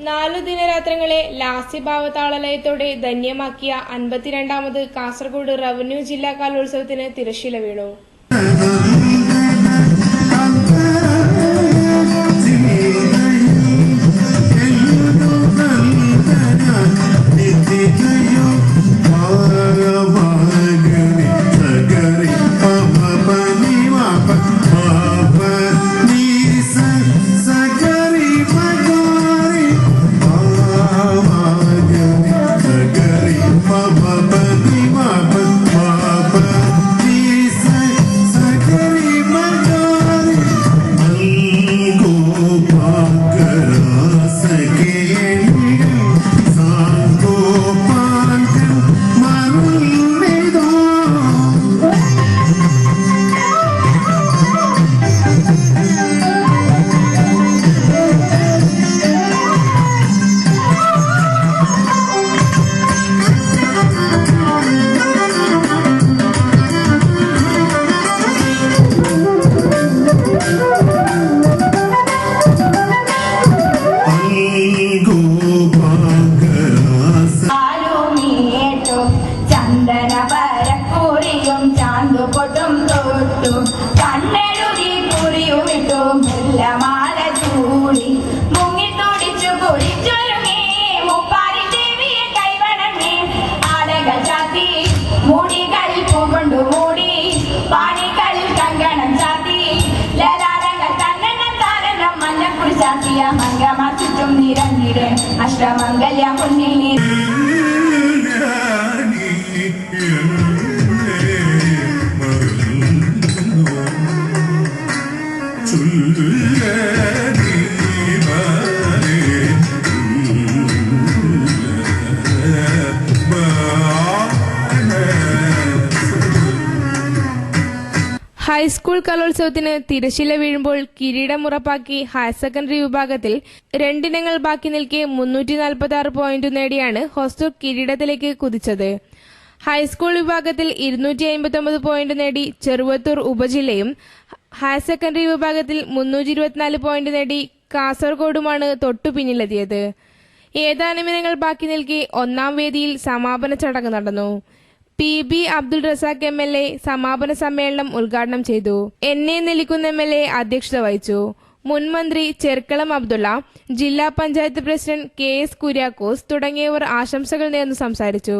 4 ദിനരാത്രങ്ങളെ ലാസ്യഭാവതാളലയത്തോടെ ധന്യമാക്കിയ 52ാമത് Kasaragod revenue ജില്ലാ കലോത്സവത്തിന് തിരശ്ശീല വീണു. കണ്ണെഴുതി കുറിയുമിട്ടു മുല്ലമാല ചൂടി മുങ്ങിത്തുടിച്ചു കുളിച്ചൊരുങ്ങി മുപ്പാരി ദേവിയെ കൈവണങ്ങി ആടകൾ ചാത്തി മുടികൾ പൂകൊണ്ടു മൂടി പാണികൾ കങ്കണം ചാത്തി ലലാടങ്ങൾ കണ്ണെണ്ണം താരണം മഞ്ഞക്കുറി ചാത്തിയ മംഗമ ചുറ്റും നിരങ്ങിടെ അഷ്ടമംഗല്യ മുന്നിൽ ഹൈസ്കൂൾ കലോത്സവത്തിന് തിരശ്ശീല വീഴുമ്പോൾ കിരീടം ഉറപ്പാക്കി ഹയർ സെക്കൻഡറി വിഭാഗത്തിൽ 2 ഇനങ്ങൾ ബാക്കി നിൽക്കെ 346 പോയിന്റ് നേടിയാണ് ഹൊസൂർ കിരീടത്തിലേക്ക് കുതിച്ചത്. ഹൈസ്കൂൾ വിഭാഗത്തിൽ 259 പോയിന്റ് നേടി ചെറുവത്തൂർ ഉപജില്ലയും ഹയർ സെക്കൻഡറി വിഭാഗത്തിൽ 324 പോയിന്റ് നേടി കാസർഗോഡുമാണ് തൊട്ടുപിന്നിലെത്തിയത്. ഏതാനും ഇനങ്ങൾ ബാക്കി നിൽക്കെ 1ാം വേദിയിൽ സമാപന ചടങ്ങ് നടന്നു. PB അബ്ദുൾ റസാഖ് MLA സമാപന സമ്മേളനം ഉദ്ഘാടനം ചെയ്തു. NA നെല്ലിക്കുന്ന് MLA അധ്യക്ഷത വഹിച്ചു. മുൻ മന്ത്രി ചെർക്കളം അബ്ദുള്ള, ജില്ലാ പഞ്ചായത്ത് പ്രസിഡന്റ് KS കുര്യാക്കോസ് തുടങ്ങിയവർ ആശംസകൾ നേർന്നു സംസാരിച്ചു.